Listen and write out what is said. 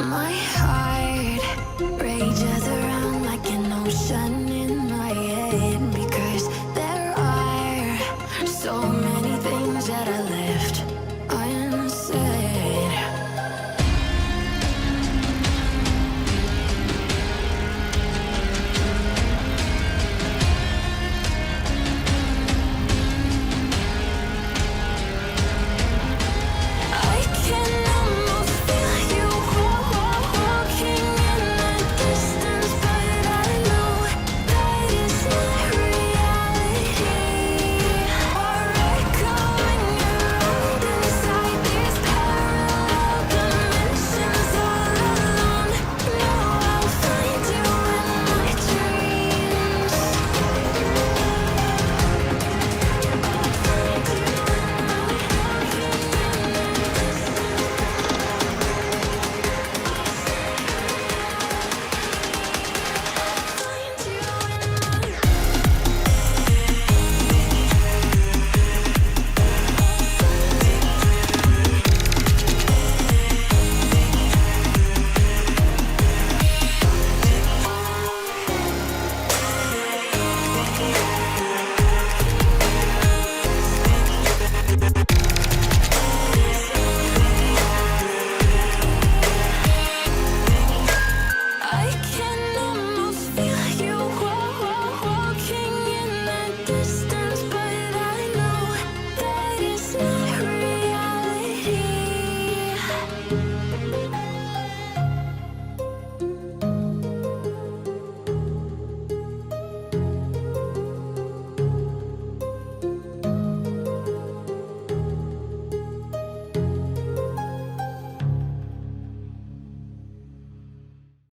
My heart rages around like an ocean in my head, because there are so many things that I left unsaid. I can almost feel you walking in the distance, but I know that it's not reality. Or echoing around inside these parallel dimensions all alone. No, I'll find you in my dreams. I can almost feel you walking in the distance.